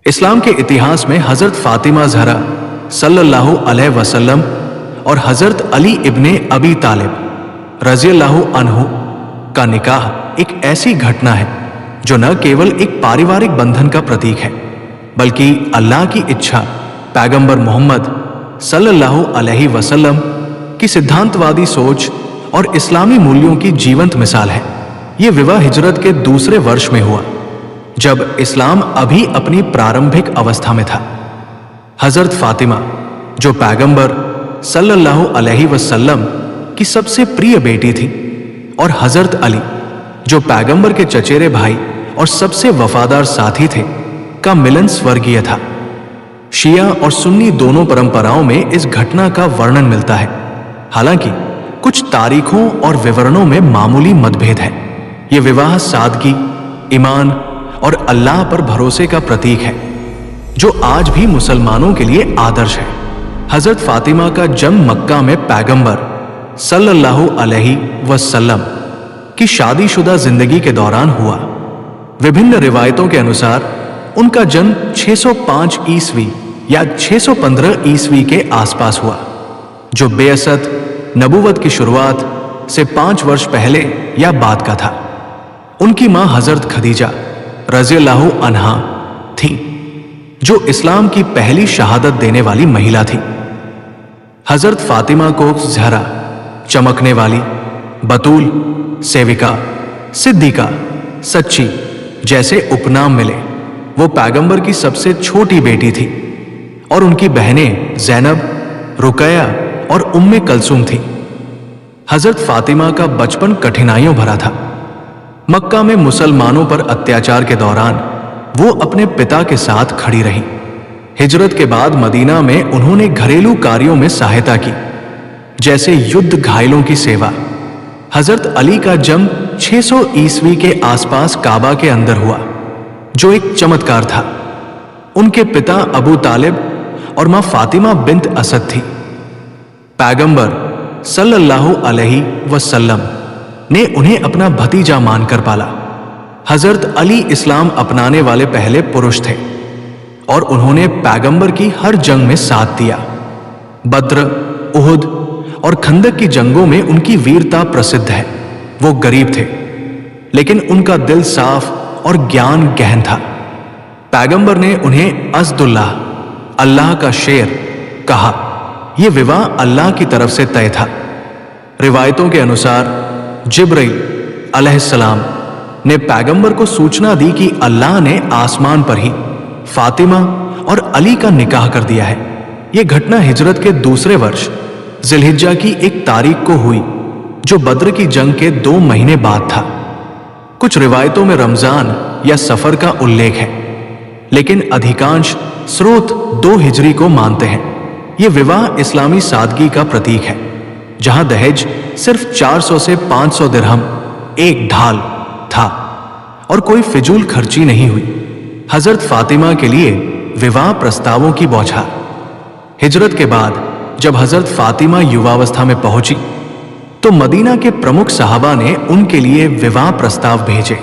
اسلام کے اتہاس میں حضرت فاطمہ زہرا صلی اللہ علیہ وسلم اور حضرت علی ابن ابی طالب رضی اللہ عنہ کا نکاح ایک ایسی گھٹنا ہے جو نہ کیول ایک پاریوارک بندھن کا پرتیک ہے بلکہ اللہ کی اچھا پیغمبر محمد صلی اللہ علیہ وسلم کی سدھانت وادی سوچ اور اسلامی مولیوں کی جیونت مثال ہے۔ یہ وواہ ہجرت کے دوسرے ورش میں ہوا جب اسلام ابھی اپنی پرارمبھک اوستھا میں تھا۔ حضرت فاطمہ جو پیغمبر صلی اللہ علیہ وسلم کی سب سے پریہ بیٹی تھی اور حضرت علی جو پیغمبر کے چچیرے بھائی اور سب سے وفادار ساتھی تھے کا ملن سورگیہ تھا۔ شیعہ اور سنی دونوں پرمپراؤں میں اس گھٹنا کا ورنن ملتا ہے، حالانکہ کچھ تاریخوں اور وورنوں میں معمولی متبھید ہے۔ یہ وواہ سادگی، ایمان اور اللہ پر بھروسے کا پرتیک ہے جو آج بھی مسلمانوں کے لیے آدرش ہے۔ حضرت فاطمہ کا جنم مکہ میں پیغمبر صلی اللہ علیہ وسلم کی شادی شدہ زندگی کے دوران ہوا۔ وبھن روایتوں کے انوسار ان کا جنم 605 عیسوی یا 615 عیسوی کے آس پاس ہوا، جو بعثت نبوت کی شروعات سے 5 ورش پہلے یا بعد کا تھا۔ ان کی ماں حضرت خدیجہ رضی اللہ عنہا تھی جو اسلام کی پہلی شہادت دینے والی مہیلا تھی۔ حضرت فاطمہ کو زہرا، چمکنے والی، بطول، سیوکا، صدیقہ، سچی جیسے اپنام ملے۔ وہ پیغمبر کی سب سے چھوٹی بیٹی تھی اور ان کی بہنیں زینب، رقیہ اور ام کلثوم تھی۔ حضرت فاطمہ کا بچپن کٹھنائیوں بھرا تھا۔ مکہ میں مسلمانوں پر اتیاچار کے دوران وہ اپنے پتا کے ساتھ کھڑی رہی۔ ہجرت کے بعد مدینہ میں انہوں نے گھریلو کاریوں میں سہایتا کی، جیسے یدھ گھائلوں کی سیوا۔ حضرت علی کا جنم 600 عیسوی کے آس پاس کعبہ کے اندر ہوا، جو ایک چمتکار تھا۔ ان کے پتا ابو طالب اور ماں فاطمہ بنت اسد تھی۔ پیغمبر صلی اللہ علیہ وسلم نے انہیں اپنا بھتیجا مان کر پالا۔ حضرت علی اسلام اپنانے والے پہلے پرش تھے اور انہوں نے پیغمبر کی ہر جنگ میں ساتھ دیا۔ بدر، احد اور خندق کی جنگوں میں ان کی ویرتا پرسدھ ہے۔ وہ غریب تھے لیکن ان کا دل صاف اور گیان گہن تھا۔ پیغمبر نے انہیں اسد اللہ، اللہ کا شیر کہا۔ یہ وواہ اللہ کی طرف سے طے تھا۔ روایتوں کے انوسار جبرائیل علیہ السلام نے پیغمبر کو سوچنا دی کہ اللہ نے آسمان پر ہی فاطمہ اور علی کا نکاح کر دیا ہے۔ یہ گھٹنا ہجرت کے دوسرے ورش ذی الحجہ کی ایک تاریخ کو ہوئی جو بدر کی جنگ کے 2 مہینے بعد تھا۔ کچھ روایتوں میں رمضان یا سفر کا الیکھ ہے، لیکن ادھیکانش سروت 2 ہجری کو مانتے ہیں۔ یہ وواہ اسلامی سادگی کا پرتیک ہے، جہاں دہیج صرف 400 سے 500 درہم، ایک ڈھال تھا اور کوئی فضول خرچی نہیں ہوئی۔ حضرت فاطمہ کے لیے وواہ پرستاووں کی بوچھار۔ ہجرت کے بعد جب حضرت فاطمہ یوواوستھا میں پہنچی تو مدینہ کے پرمکھ صحابہ نے ان کے لیے وواہ پرستاو بھیجے۔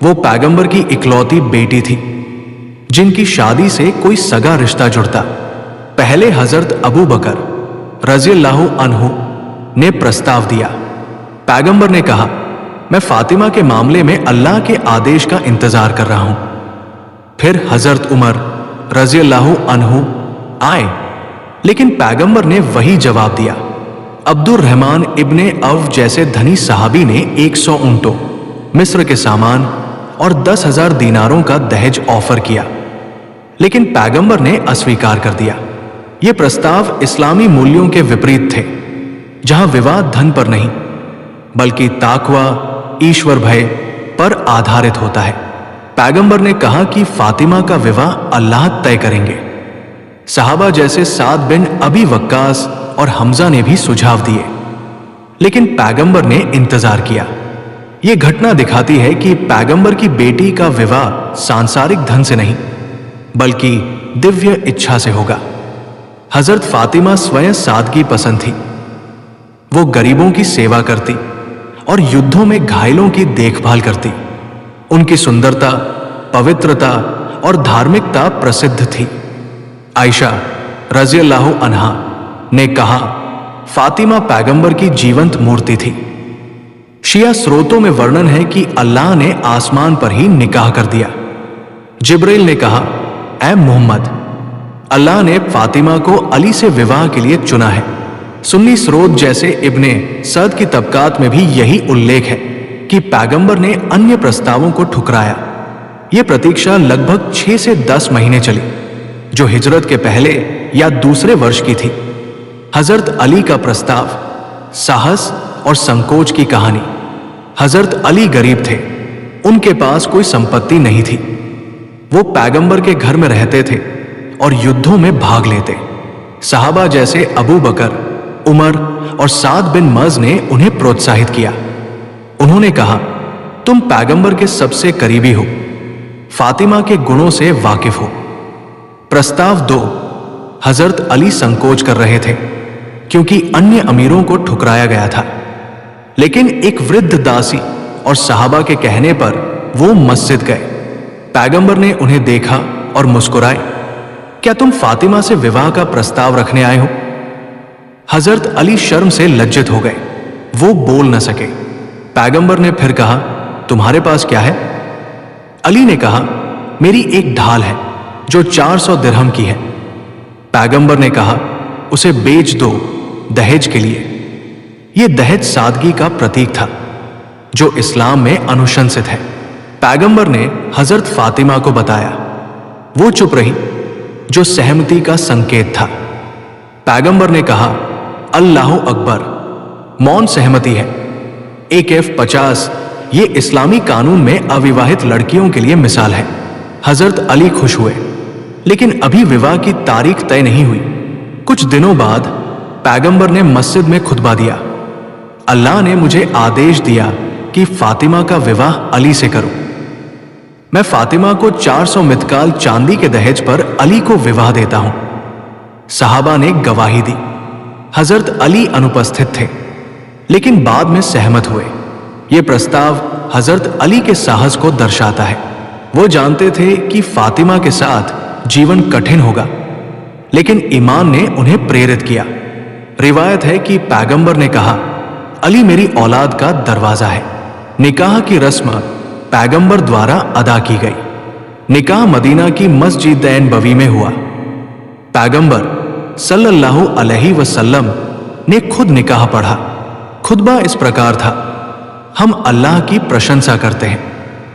وہ پیغمبر کی اکلوتی بیٹی تھی جن کی شادی سے کوئی سگا رشتہ جڑتا۔ پہلے حضرت ابو بکر رضی اللہ عنہ نے پرستاو دیا۔ پیغمبر نے کہا، میں فاطمہ کے معاملے میں اللہ کے آدیش کا انتظار کر رہا ہوں۔ پھر حضرت عمر رضی اللہ عنہ آئے، لیکن پیغمبر نے وہی جواب دیا۔ عبد الرحمن ابن عوف جیسے دھنی صحابی نے 100 اونٹوں، مصر کے سامان اور 10,000 دیناروں کا دہیج آفر کیا، لیکن پیغمبر نے اسویکار کر دیا۔ یہ پرستاو اسلامی مولیوں کے وپریت تھے، جہاں وواہ دھن پر نہیں بلکہ تقویٰ، ایشور بھے پر آدھارت ہوتا ہے۔ پیغمبر نے کہا کہ فاطمہ کا وواہ اللہ طے کریں گے۔ صحابہ جیسے سعد بن ابی وقاص اور حمزہ نے بھی سجھاؤ دیے، لیکن پیغمبر نے انتظار کیا۔ یہ گھٹنا دکھاتی ہے کہ پیغمبر کی بیٹی کا وواہ سانسارک دھن سے نہیں بلکہ دیویہ اچھا سے ہوگا۔ حضرت فاطمہ سوئں سادگی پسند تھی۔ وہ غریبوں کی سیوا کرتی اور یدھوں میں گھائلوں کی دیکھ بھال کرتی۔ ان کی سندرتا، پوترتا और धार्मिकता प्रसिद्ध थी। आयशा रजी अल्लाह अन्हा ने कहा, फातिमा पैगंबर की जीवंत मूर्ति थी। शिया स्रोतों में वर्णन है कि अल्लाह ने आसमान पर ही निकाह कर दिया। जिब्रील ने कहा, ऐ मोहम्मद, अल्लाह ने फातिमा को अली से विवाह के लिए चुना है। सुन्नी स्रोत जैसे इब्ने सद की तबकात में भी यही उल्लेख है कि पैगंबर ने अन्य प्रस्तावों को ठुकराया। यह प्रतीक्षा लगभग 6 से 10 महीने चली, जो हिजरत के पहले या दूसरे वर्ष की थी। हजरत अली का प्रस्ताव, साहस और संकोच की कहानी। हजरत अली गरीब थे, उनके पास कोई संपत्ति नहीं थी। वो पैगंबर के घर में रहते थे और युद्धों में भाग लेते। सहाबा जैसे अबू बकर, उमर और साद बिन मज ने उन्हें प्रोत्साहित किया। उन्होंने कहा, तुम पैगंबर के सबसे करीबी हो, फातिमा के गुणों से वाकिफ हो। प्रस्ताव 2, हजरत अली संकोच कर रहे थे क्योंकि अन्य अमीरों को ठुकराया गया था। लेकिन एक वृद्ध दासी और सहाबा के कहने पर वो मस्जिद गए। पैगंबर ने उन्हें देखा और मुस्कुराए, क्या तुम फातिमा से विवाह का प्रस्ताव रखने आए हो? हजरत अली शर्म से लज्जित हो गए, वो बोल न सके। पैगंबर ने फिर कहा, तुम्हारे पास क्या है? अली ने कहा, मेरी एक ढाल है जो 400 दिरहम की है। पैगंबर ने कहा, उसे बेच दो दहेज के लिए। यह दहेज सादगी का प्रतीक था जो इस्लाम में अनुशंसित है। पैगंबर ने हजरत फातिमा को बताया। वो चुप रही, जो सहमति का संकेत था। पैगंबर ने कहा, अल्लाह अकबर, मौन सहमति है। एक F50 ये इस्लामी कानून में अविवाहित लड़कियों के लिए मिसाल है। हजरत अली खुश हुए, लेकिन अभी विवाह की तारीख तय नहीं हुई। कुछ दिनों बाद पैगंबर ने मस्जिद में खुतबा दिया, अल्लाह ने मुझे आदेश दिया कि फातिमा का विवाह अली से करूं। मैं फातिमा को 400 मितकाल चांदी के दहेज पर अली को विवाह देता हूं। सहाबा ने गवाही दी। हजरत अली अनुपस्थित थे, लेकिन बाद में सहमत हुए। यह प्रस्ताव हजरत अली के साहस को दर्शाता है। वो जानते थे कि फातिमा के साथ जीवन कठिन होगा, लेकिन ईमान ने उन्हें प्रेरित किया। रिवायत है कि पैगंबर ने कहा, अली मेरी औलाद का दरवाजा है। निकाह की रस्म पैगंबर द्वारा अदा की गई। निकाह मदीना की मस्जिद नबवी में हुआ। पैगंबर सल्लल्लाहु अलैहि वसल्लम ने खुद निकाह पढ़ा। खुतबा इस प्रकार था, हम अल्लाह की प्रशंसा करते हैं।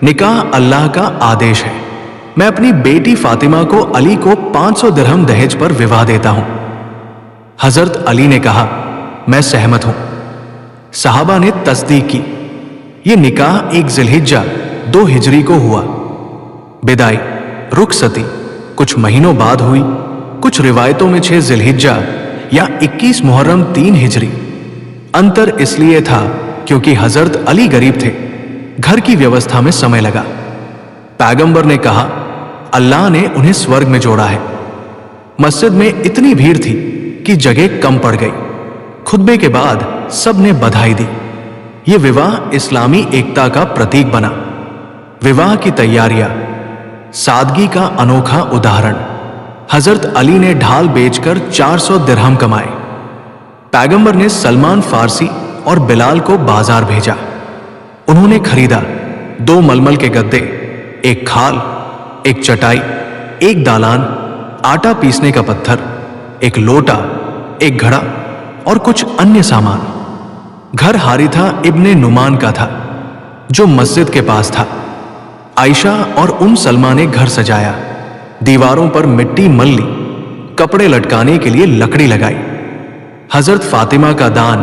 निकाह अल्लाह का आदेश है। मैं अपनी बेटी फातिमा को अली को 500 दिरहम दहेज पर विवाह देता हूं। हजरत अली ने कहा, मैं सहमत हूं। सहाबा ने तस्दीक की। यह निकाह 1 जिलहिज्जा 2 हिजरी को हुआ। बिदाई रुखसती कुछ महीनों बाद हुई। कुछ रिवायतों में 6 जिलहिज्जा या 21 मुहर्रम 3 हिजरी। अंतर इसलिए था क्योंकि हजरत अली गरीब थे, घर की व्यवस्था में समय लगा। पैगंबर ने कहा, अल्लाह ने उन्हें स्वर्ग में जोड़ा है। मस्जिद में इतनी भीड़ थी कि जगह कम पड़ गई। खुतबे के बाद सब ने बधाई दी। यह विवाह इस्लामी एकता का प्रतीक बना। विवाह की तैयारियां, सादगी का अनोखा उदाहरण। हजरत अली ने ढाल बेचकर 400 दिरहम कमाए। पैगंबर ने सलमान फारसी और बिलाल को बाजार भेजा। उन्होंने खरीदा 2 मलमल के गद्दे, 1 खाल, 1 चटाई, 1 दालान, आटा पीसने का पत्थर, 1 लोटा, 1 घड़ा और कुछ अन्य सामान। घर हारिथा इब्ने नुमान का था, जो मस्जिद के पास था। आयशा और सलमा ने घर सजाया। दीवारों पर मिट्टी मल ली, कपड़े लटकाने के लिए लकड़ी लगाई। हजरत फातिमा का दान,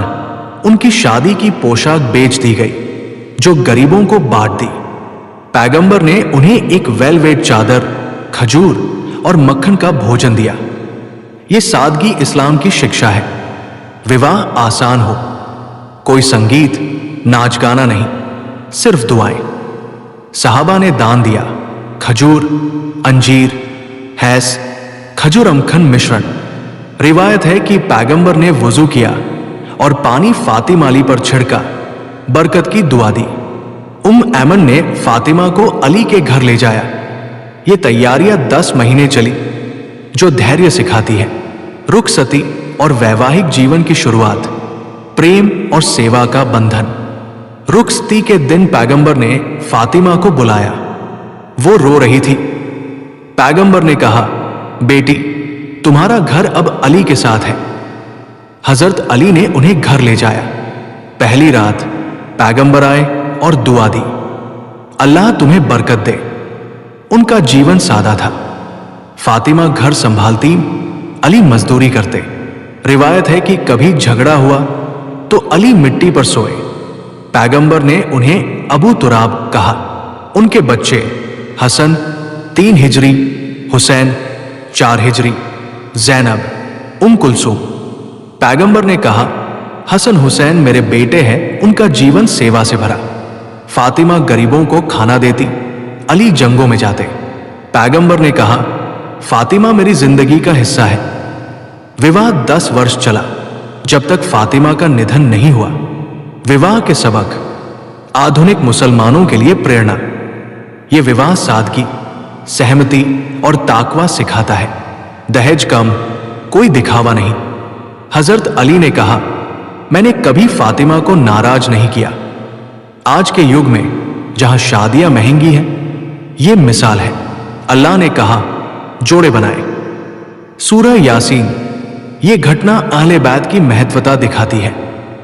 उनकी शादी की पोशाक बेच दी गई, जो गरीबों को बांट दी। पैगंबर ने उन्हें एक वेलवेट चादर, खजूर और मक्खन का भोजन दिया। यह सादगी इस्लाम की शिक्षा है। विवाह आसान हो, कोई संगीत नाच गाना नहीं, सिर्फ दुआएं। सहाबा ने दान दिया, खजूर, अंजीर, हैस, खजूर अमखन मिश्रण। रिवायत है कि पैगंबर ने वुजू किया और पानी फातिमा अली पर छिड़का, बरकत की दुआ दी। ऐमन ने फातिमा को अली के घर ले जाया। ये तैयारियां 10 महीने चली, जो धैर्य सिखाती है, रुखसती और वैवाहिक जीवन की शुरुआत, प्रेम और सेवा का बंधन। रुखसती के दिन पैगंबर ने फातिमा को बुलाया। वो रो रही थी। पैगंबर ने कहा, बेटी, तुम्हारा घर अब अली के साथ है। हजरत अली ने उन्हें घर ले जाया। पहली रात पैगंबर आए और दुआ दी, अल्लाह तुम्हें बरकत दे। उनका जीवन सादा था। फातिमा घर संभालती, अली मजदूरी करते। रिवायत है कि कभी झगड़ा हुआ तो अली मिट्टी पर सोए। पैगंबर ने उन्हें अबू तुराब कहा। उनके बच्चे हसन 3 हिजरी, हुसैन 4 हिजरी, जैनब, कुलसूम। पैगंबर ने कहा, हसन हुसैन मेरे बेटे हैं, उनका जीवन सेवा से भरा। फातिमा गरीबों को खाना देती, अली जंगों में जाते। पैगंबर ने कहा, फातिमा मेरी जिंदगी का हिस्सा है। विवाह 10 वर्ष चला, जब तक फातिमा का निधन नहीं हुआ। विवाह के सबक आधुनिक मुसलमानों के लिए प्रेरणा। यह विवाह सादगी, सहमति और ताकवा सिखाता है। दहेज कम, कोई दिखावा नहीं। हजरत अली ने कहा, मैंने कभी फातिमा को नाराज नहीं किया। आज के युग में जहां शादियां महंगी हैं, यह मिसाल है। अल्लाह ने कहा, जोड़े बनाए। सूरह यासीन। यह घटना अहले बैत की महत्वता दिखाती है।